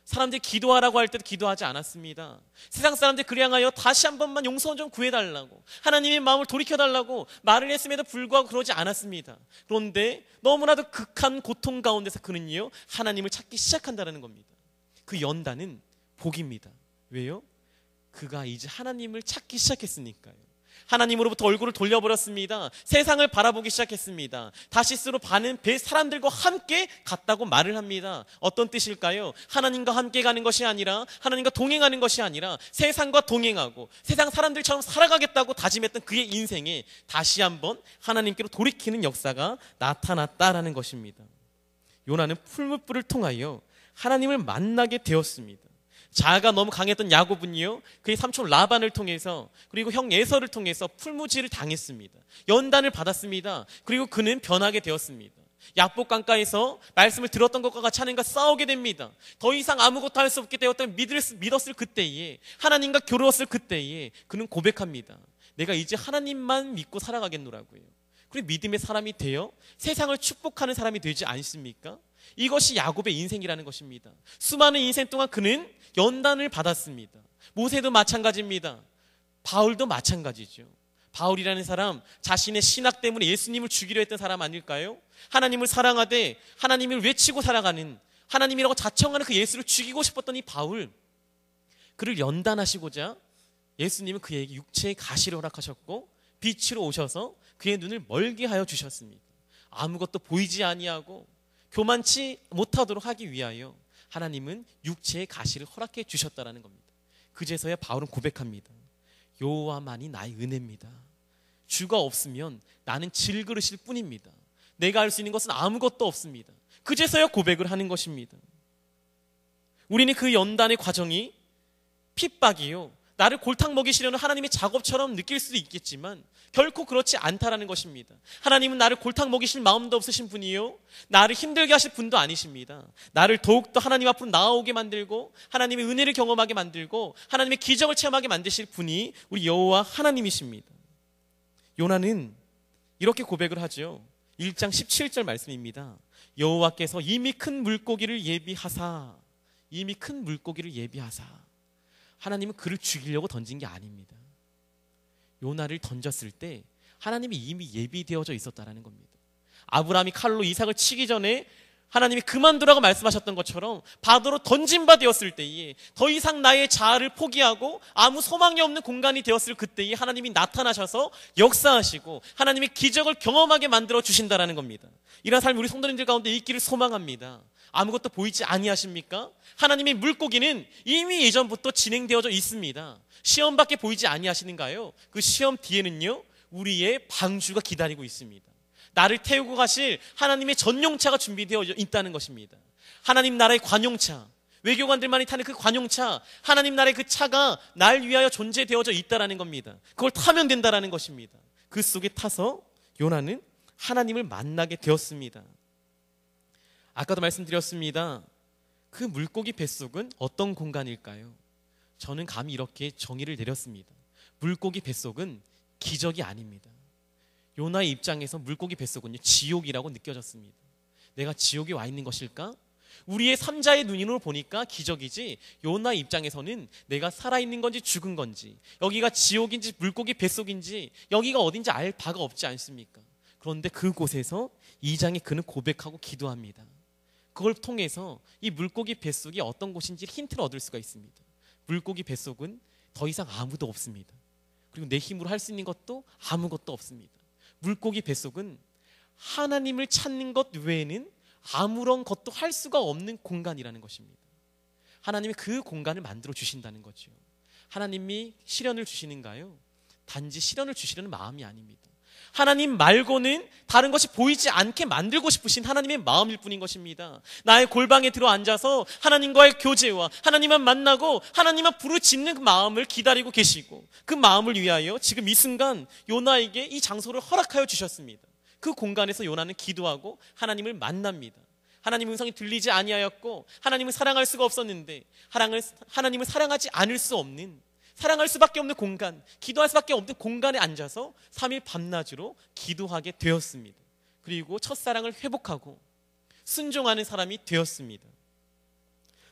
Speaker 1: 사람들이 기도하라고 할 때도 기도하지 않았습니다. 세상 사람들이 그를 향하여 다시 한 번만 용서 좀 구해달라고, 하나님의 마음을 돌이켜달라고 말을 했음에도 불구하고 그러지 않았습니다. 그런데 너무나도 극한 고통 가운데서 그는요 하나님을 찾기 시작한다는 겁니다. 그 연단은 복입니다. 왜요? 그가 이제 하나님을 찾기 시작했으니까요. 하나님으로부터 얼굴을 돌려버렸습니다. 세상을 바라보기 시작했습니다. 다시스로 반은 배 사람들과 함께 갔다고 말을 합니다. 어떤 뜻일까요? 하나님과 함께 가는 것이 아니라, 하나님과 동행하는 것이 아니라 세상과 동행하고 세상 사람들처럼 살아가겠다고 다짐했던 그의 인생에 다시 한번 하나님께로 돌이키는 역사가 나타났다라는 것입니다. 요나는 풀무불을 통하여 하나님을 만나게 되었습니다. 자아가 너무 강했던 야곱은요 그의 삼촌 라반을 통해서, 그리고 형 에서를 통해서 풀무질을 당했습니다. 연단을 받았습니다. 그리고 그는 변하게 되었습니다. 야복 강가에서 말씀을 들었던 것과 같이 하나님과 싸우게 됩니다. 더 이상 아무것도 할 수 없게 되었던 믿었을 그때에, 하나님과 겨루었을 그때에 그는 고백합니다. 내가 이제 하나님만 믿고 살아가겠노라고요. 그리고 믿음의 사람이 되어 세상을 축복하는 사람이 되지 않습니까? 이것이 야곱의 인생이라는 것입니다. 수많은 인생 동안 그는 연단을 받았습니다. 모세도 마찬가지입니다. 바울도 마찬가지죠. 바울이라는 사람, 자신의 신학 때문에 예수님을 죽이려 했던 사람 아닐까요? 하나님을 사랑하되 하나님을 외치고 살아가는, 하나님이라고 자청하는 그 예수를 죽이고 싶었던 이 바울, 그를 연단하시고자 예수님은 그에게 육체의 가시를 허락하셨고 빛으로 오셔서 그의 눈을 멀게 하여 주셨습니다. 아무것도 보이지 아니하고 교만치 못하도록 하기 위하여 하나님은 육체의 가시를 허락해 주셨다는 겁니다. 그제서야 바울은 고백합니다. 여호와만이 나의 은혜입니다. 주가 없으면 나는 질그릇일 뿐입니다. 내가 할 수 있는 것은 아무것도 없습니다. 그제서야 고백을 하는 것입니다. 우리는 그 연단의 과정이 핍박이요, 나를 골탕 먹이시려는 하나님의 작업처럼 느낄 수도 있겠지만 결코 그렇지 않다라는 것입니다. 하나님은 나를 골탕 먹이실 마음도 없으신 분이요, 나를 힘들게 하실 분도 아니십니다. 나를 더욱더 하나님 앞으로 나아오게 만들고 하나님의 은혜를 경험하게 만들고 하나님의 기적을 체험하게 만드실 분이 우리 여호와 하나님이십니다. 요나는 이렇게 고백을 하죠. 1장 17절 말씀입니다. 여호와께서 이미 큰 물고기를 예비하사, 이미 큰 물고기를 예비하사. 하나님은 그를 죽이려고 던진 게 아닙니다. 요나를 던졌을 때 하나님이 이미 예비되어져 있었다는 겁니다. 아브라함이 칼로 이삭을 치기 전에 하나님이 그만두라고 말씀하셨던 것처럼 바다로 던진 바 되었을 때에, 더 이상 나의 자아를 포기하고 아무 소망이 없는 공간이 되었을 그때에 하나님이 나타나셔서 역사하시고 하나님의 기적을 경험하게 만들어 주신다라는 겁니다. 이런 삶이 우리 성도님들 가운데 있기를 소망합니다. 아무것도 보이지 아니하십니까? 하나님의 물고기는 이미 예전부터 진행되어져 있습니다. 시험밖에 보이지 아니하시는가요? 그 시험 뒤에는요, 우리의 방주가 기다리고 있습니다. 나를 태우고 가실 하나님의 전용차가 준비되어 있다는 것입니다. 하나님 나라의 관용차, 외교관들만이 타는 그 관용차, 하나님 나라의 그 차가 날 위하여 존재되어져 있다는 겁니다. 그걸 타면 된다는 것입니다. 그 속에 타서 요나는 하나님을 만나게 되었습니다. 아까도 말씀드렸습니다. 그 물고기 뱃속은 어떤 공간일까요? 저는 감히 이렇게 정의를 내렸습니다. 물고기 뱃속은 기적이 아닙니다. 요나의 입장에서 물고기 뱃속은요, 지옥이라고 느껴졌습니다. 내가 지옥에 와 있는 것일까? 우리의 삼자의 눈으로 보니까 기적이지, 요나의 입장에서는 내가 살아있는 건지 죽은 건지, 여기가 지옥인지 물고기 뱃속인지 여기가 어딘지 알 바가 없지 않습니까? 그런데 그곳에서 2장에 그는 고백하고 기도합니다. 그걸 통해서 이 물고기 뱃속이 어떤 곳인지 힌트를 얻을 수가 있습니다. 물고기 뱃속은 더 이상 아무도 없습니다. 그리고 내 힘으로 할 수 있는 것도 아무것도 없습니다. 물고기 뱃속은 하나님을 찾는 것 외에는 아무런 것도 할 수가 없는 공간이라는 것입니다. 하나님이 그 공간을 만들어 주신다는 거죠. 하나님이 시련을 주시는가요? 단지 시련을 주시려는 마음이 아닙니다. 하나님 말고는 다른 것이 보이지 않게 만들고 싶으신 하나님의 마음일 뿐인 것입니다. 나의 골방에 들어 앉아서 하나님과의 교제와 하나님만 만나고 하나님만 부르짖는 그 마음을 기다리고 계시고, 그 마음을 위하여 지금 이 순간 요나에게 이 장소를 허락하여 주셨습니다. 그 공간에서 요나는 기도하고 하나님을 만납니다. 하나님 음성이 들리지 아니하였고 하나님을 사랑할 수가 없었는데 하나님을 사랑하지 않을 수 없는, 사랑할 수밖에 없는 공간, 기도할 수밖에 없는 공간에 앉아서 3일 밤낮으로 기도하게 되었습니다. 그리고 첫사랑을 회복하고 순종하는 사람이 되었습니다.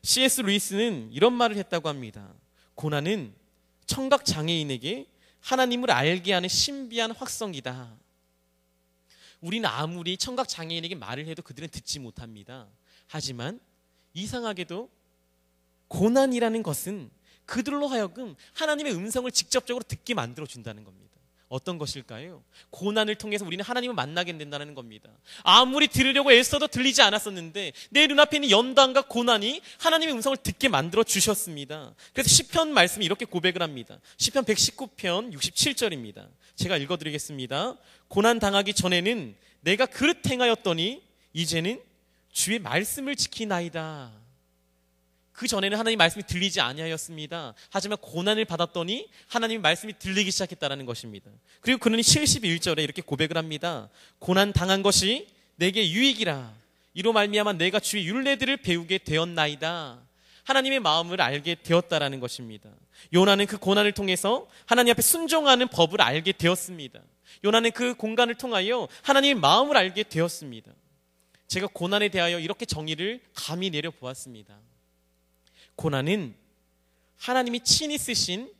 Speaker 1: C.S. 루이스는 이런 말을 했다고 합니다. 고난은 청각 장애인에게 하나님을 알게 하는 신비한 확성이다. 우리는 아무리 청각 장애인에게 말을 해도 그들은 듣지 못합니다. 하지만 이상하게도 고난이라는 것은 그들로 하여금 하나님의 음성을 직접적으로 듣게 만들어준다는 겁니다. 어떤 것일까요? 고난을 통해서 우리는 하나님을 만나게 된다는 겁니다. 아무리 들으려고 애써도 들리지 않았었는데 내 눈앞에 있는 연단과 고난이 하나님의 음성을 듣게 만들어 주셨습니다. 그래서 시편 말씀이 이렇게 고백을 합니다. 시편 119편 67절입니다. 제가 읽어드리겠습니다. 고난 당하기 전에는 내가 그릇 행하였더니 이제는 주의 말씀을 지키나이다. 그 전에는 하나님 말씀이 들리지 아니하였습니다. 하지만 고난을 받았더니 하나님의 말씀이 들리기 시작했다는 것입니다. 그리고 그는 71절에 이렇게 고백을 합니다. 고난 당한 것이 내게 유익이라. 이로 말미암아 내가 주의 율례들을 배우게 되었나이다. 하나님의 마음을 알게 되었다라는 것입니다. 요나는 그 고난을 통해서 하나님 앞에 순종하는 법을 알게 되었습니다. 요나는 그 공간을 통하여 하나님의 마음을 알게 되었습니다. 제가 고난에 대하여 이렇게 정의를 감히 내려보았습니다. 고난은 하나님이 친히 쓰신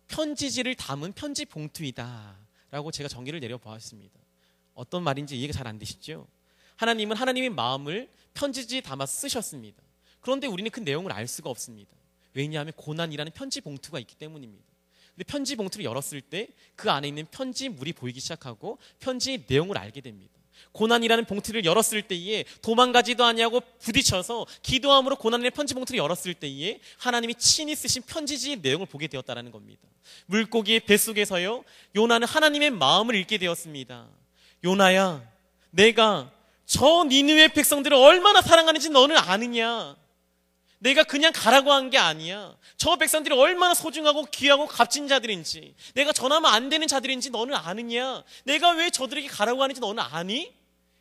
Speaker 1: 편지지를 담은 편지 봉투이다 라고 제가 정의를 내려보았습니다. 어떤 말인지 이해가 잘 안 되시죠? 하나님은 하나님의 마음을 편지지에 담아 쓰셨습니다. 그런데 우리는 그 내용을 알 수가 없습니다. 왜냐하면 고난이라는 편지 봉투가 있기 때문입니다. 근데 편지 봉투를 열었을 때 그 안에 있는 편지물이 보이기 시작하고 편지의 내용을 알게 됩니다. 고난이라는 봉투를 열었을 때에 도망가지도 아니하고 부딪혀서 기도함으로 고난의 편지 봉투를 열었을 때에 하나님이 친히 쓰신 편지지의 내용을 보게 되었다는 겁니다. 물고기의 뱃속에서요, 요나는 하나님의 마음을 읽게 되었습니다. 요나야, 내가 저 니느웨 백성들을 얼마나 사랑하는지 너는 아느냐? 내가 그냥 가라고 한 게 아니야. 저 백성들이 얼마나 소중하고 귀하고 값진 자들인지, 내가 전하면 안 되는 자들인지 너는 아느냐? 내가 왜 저들에게 가라고 하는지 너는 아니?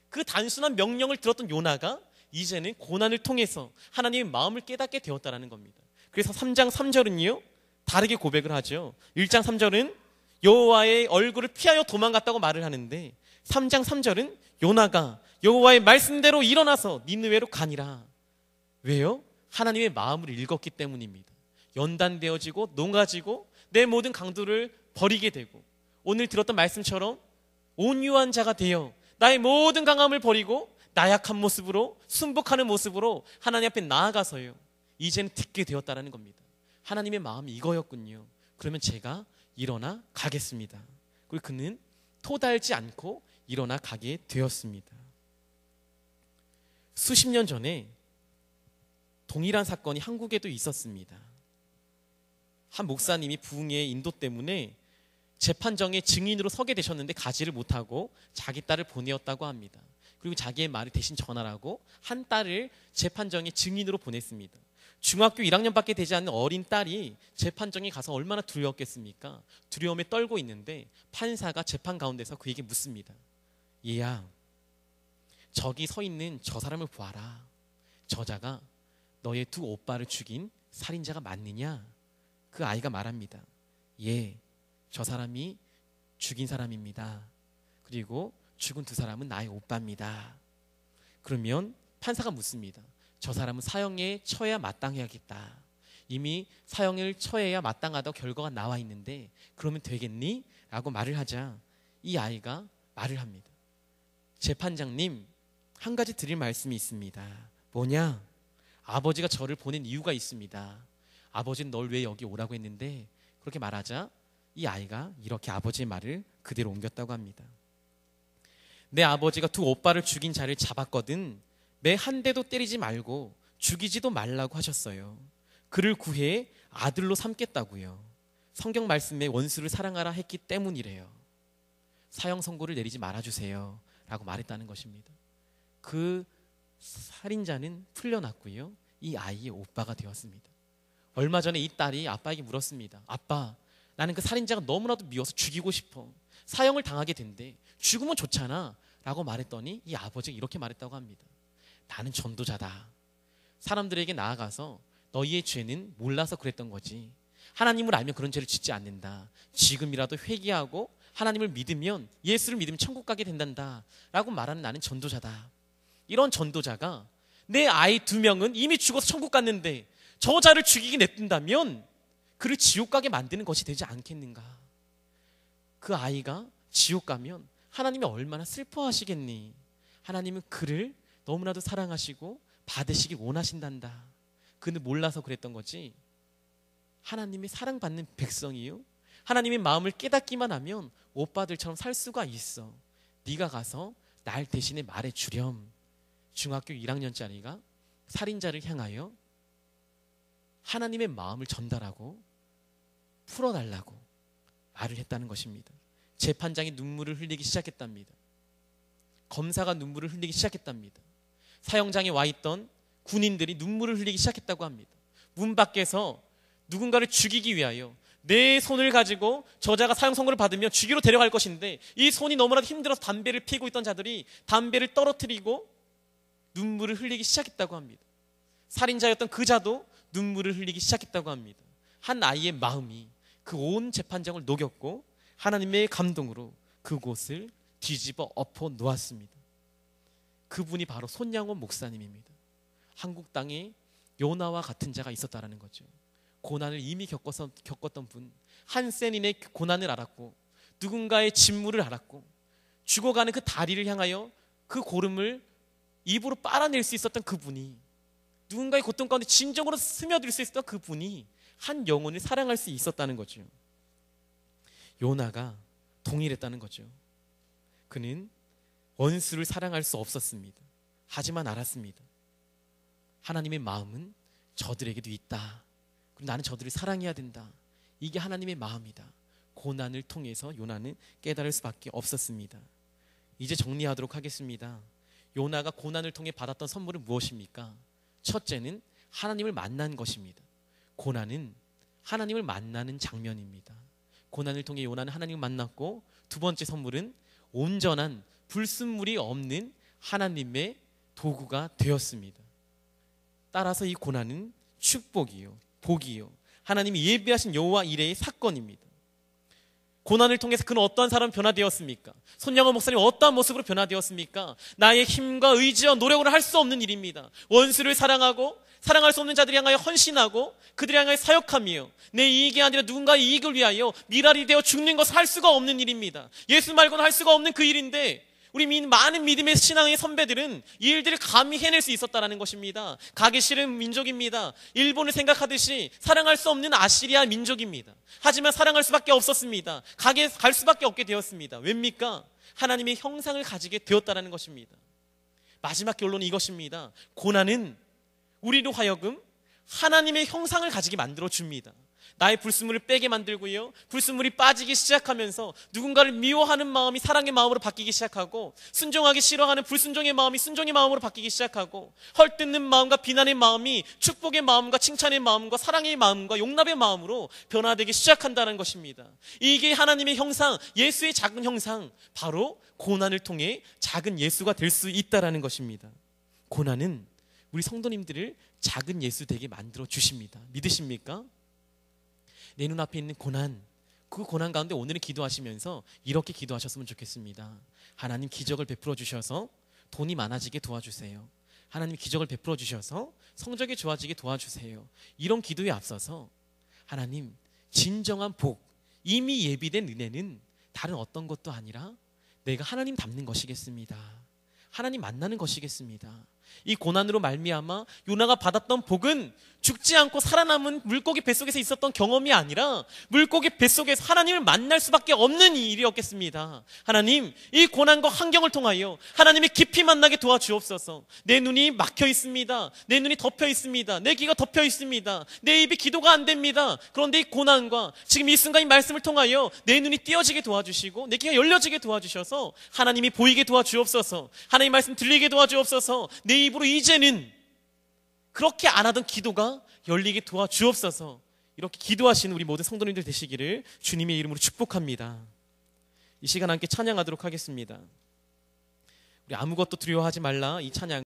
Speaker 1: 그 단순한 명령을 들었던 요나가 이제는 고난을 통해서 하나님의 마음을 깨닫게 되었다는 겁니다. 그래서 3장 3절은요 다르게 고백을 하죠. 1장 3절은 여호와의 얼굴을 피하여 도망갔다고 말을 하는데 3장 3절은 요나가 여호와의 말씀대로 일어나서 니느웨로 가니라. 왜요? 하나님의 마음을 읽었기 때문입니다. 연단되어지고 녹아지고 내 모든 강도를 버리게 되고 오늘 들었던 말씀처럼 온유한 자가 되어 나의 모든 강함을 버리고 나약한 모습으로 순복하는 모습으로 하나님 앞에 나아가서요 이제는 듣게 되었다는 겁니다. 하나님의 마음이 이거였군요. 그러면 제가 일어나 가겠습니다. 그리고 그는 토달지 않고 일어나 가게 되었습니다. 수십 년 전에 동일한 사건이 한국에도 있었습니다. 한 목사님이 부흥의 인도 때문에 재판정에 증인으로 서게 되셨는데 가지를 못하고 자기 딸을 보내었다고 합니다. 그리고 자기의 말을 대신 전하라고 한 딸을 재판정에 증인으로 보냈습니다. 중학교 1학년밖에 되지 않는 어린 딸이 재판정에 가서 얼마나 두려웠겠습니까? 두려움에 떨고 있는데 판사가 재판 가운데서 그에게 묻습니다. 얘야, 저기 서 있는 저 사람을 보아라. 저자가 너의 두 오빠를 죽인 살인자가 맞느냐? 그 아이가 말합니다. 예, 저 사람이 죽인 사람입니다. 그리고 죽은 두 사람은 나의 오빠입니다. 그러면 판사가 묻습니다. 저 사람은 사형에 처해야 마땅해야겠다. 이미 사형을 처해야 마땅하다고 결과가 나와 있는데 그러면 되겠니? 라고 말을 하자 이 아이가 말을 합니다. 재판장님, 한 가지 드릴 말씀이 있습니다. 뭐냐? 아버지가 저를 보낸 이유가 있습니다. 아버지는 널 왜 여기 오라고 했는데 그렇게 말하자 이 아이가 이렇게 아버지의 말을 그대로 옮겼다고 합니다. 내 아버지가 두 오빠를 죽인 자를 잡았거든 매 한 대도 때리지 말고 죽이지도 말라고 하셨어요. 그를 구해 아들로 삼겠다고요. 성경 말씀에 원수를 사랑하라 했기 때문이래요. 사형 선고를 내리지 말아주세요 라고 말했다는 것입니다. 그 살인자는 풀려났고요. 이 아이의 오빠가 되었습니다. 얼마 전에 이 딸이 아빠에게 물었습니다. 아빠, 나는 그 살인자가 너무나도 미워서 죽이고 싶어. 사형을 당하게 된대. 죽으면 좋잖아 라고 말했더니 이 아버지가 이렇게 말했다고 합니다. 나는 전도자다. 사람들에게 나아가서 너희의 죄는 몰라서 그랬던 거지. 하나님을 알면 그런 죄를 짓지 않는다. 지금이라도 회개하고 하나님을 믿으면 예수를 믿으면 천국 가게 된단다 라고 말하는 나는 전도자다. 이런 전도자가 내 아이 2명은 이미 죽어서 천국 갔는데 저자를 죽이게 냅둔다면 그를 지옥 가게 만드는 것이 되지 않겠는가. 그 아이가 지옥 가면 하나님이 얼마나 슬퍼하시겠니. 하나님은 그를 너무나도 사랑하시고 받으시기 원하신단다. 그는 몰라서 그랬던 거지. 하나님의 사랑받는 백성이요, 하나님의 마음을 깨닫기만 하면 오빠들처럼 살 수가 있어. 네가 가서 날 대신에 말해주렴. 중학교 1학년짜리가 살인자를 향하여 하나님의 마음을 전달하고 풀어달라고 말을 했다는 것입니다. 재판장이 눈물을 흘리기 시작했답니다. 검사가 눈물을 흘리기 시작했답니다. 사형장에 와 있던 군인들이 눈물을 흘리기 시작했다고 합니다. 문 밖에서 누군가를 죽이기 위하여 내 손을 가지고 저자가 사형 선고를 받으면 죽이러 데려갈 것인데 이 손이 너무나도 힘들어서 담배를 피우고 있던 자들이 담배를 떨어뜨리고 눈물을 흘리기 시작했다고 합니다. 살인자였던 그 자도 눈물을 흘리기 시작했다고 합니다. 한 아이의 마음이 그 온 재판장을 녹였고 하나님의 감동으로 그곳을 뒤집어 엎어 놓았습니다. 그분이 바로 손양원 목사님입니다. 한국 땅에 요나와 같은 자가 있었다라는 거죠. 고난을 이미 겪었던 분, 한 세인의 고난을 알았고 누군가의 진물을 알았고 죽어가는 그 다리를 향하여 그 고름을 입으로 빨아낼 수 있었던 그분이, 누군가의 고통 가운데 진정으로 스며들 수 있었던 그분이 한 영혼을 사랑할 수 있었다는 거죠. 요나가 동일했다는 거죠. 그는 원수를 사랑할 수 없었습니다. 하지만 알았습니다. 하나님의 마음은 저들에게도 있다. 그럼 나는 저들을 사랑해야 된다. 이게 하나님의 마음이다. 고난을 통해서 요나는 깨달을 수밖에 없었습니다. 이제 정리하도록 하겠습니다. 요나가 고난을 통해 받았던 선물은 무엇입니까? 첫째는 하나님을 만난 것입니다. 고난은 하나님을 만나는 장면입니다. 고난을 통해 요나는 하나님을 만났고, 두 번째 선물은 온전한 불순물이 없는 하나님의 도구가 되었습니다. 따라서 이 고난은 축복이요, 복이요, 하나님이 예비하신 여호와 이레의 사건입니다. 고난을 통해서 그는 어떠한 사람 변화되었습니까? 손양호 목사님 어떠한 모습으로 변화되었습니까? 나의 힘과 의지와 노력으로 할 수 없는 일입니다. 원수를 사랑하고 사랑할 수 없는 자들이 향하여 헌신하고 그들이 향하여 사역하며 내 이익이 아니라 누군가의 이익을 위하여 미랄이 되어 죽는 것을 할 수가 없는 일입니다. 예수 말고는 할 수가 없는 그 일인데, 우리 많은 믿음의 신앙의 선배들은 이 일들을 감히 해낼 수 있었다는 것입니다. 가기 싫은 민족입니다. 일본을 생각하듯이 사랑할 수 없는 아시리아 민족입니다. 하지만 사랑할 수밖에 없었습니다. 갈 수밖에 없게 되었습니다. 왜입니까? 하나님의 형상을 가지게 되었다는 것입니다. 마지막 결론은 이것입니다. 고난은 우리로 하여금 하나님의 형상을 가지게 만들어줍니다. 나의 불순물을 빼게 만들고요, 불순물이 빠지기 시작하면서 누군가를 미워하는 마음이 사랑의 마음으로 바뀌기 시작하고, 순종하기 싫어하는 불순종의 마음이 순종의 마음으로 바뀌기 시작하고, 헐뜯는 마음과 비난의 마음이 축복의 마음과 칭찬의 마음과 사랑의 마음과 용납의 마음으로 변화되기 시작한다는 것입니다. 이게 하나님의 형상, 예수의 작은 형상, 바로 고난을 통해 작은 예수가 될 수 있다는 것입니다. 고난은 우리 성도님들을 작은 예수 되게 만들어 주십니다. 믿으십니까? 내 눈앞에 있는 고난, 그 고난 가운데 오늘은 기도하시면서 이렇게 기도하셨으면 좋겠습니다. 하나님, 기적을 베풀어 주셔서 돈이 많아지게 도와주세요. 하나님, 기적을 베풀어 주셔서 성적이 좋아지게 도와주세요. 이런 기도에 앞서서 하나님, 진정한 복, 이미 예비된 은혜는 다른 어떤 것도 아니라 내가 하나님 닮는 것이겠습니다. 하나님 만나는 것이겠습니다. 이 고난으로 말미암아 요나가 받았던 복은 죽지 않고 살아남은 물고기 뱃속에서 있었던 경험이 아니라 물고기 뱃속에서 하나님을 만날 수밖에 없는 일이었겠습니다. 하나님, 이 고난과 환경을 통하여 하나님이 깊이 만나게 도와주옵소서. 내 눈이 막혀 있습니다. 내 눈이 덮여 있습니다. 내 귀가 덮여 있습니다. 내 입이 기도가 안 됩니다. 그런데 이 고난과 지금 이 순간 이 말씀을 통하여 내 눈이 띄어지게 도와주시고 내 귀가 열려지게 도와주셔서 하나님이 보이게 도와주옵소서. 하나님 말씀 들리게 도와주옵소서. 내 입으로 이제는 그렇게 안 하던 기도가 열리게 도와주옵소서. 이렇게 기도하시는 우리 모든 성도님들 되시기를 주님의 이름으로 축복합니다. 이 시간 함께 찬양하도록 하겠습니다. 우리 아무것도 두려워하지 말라, 이 찬양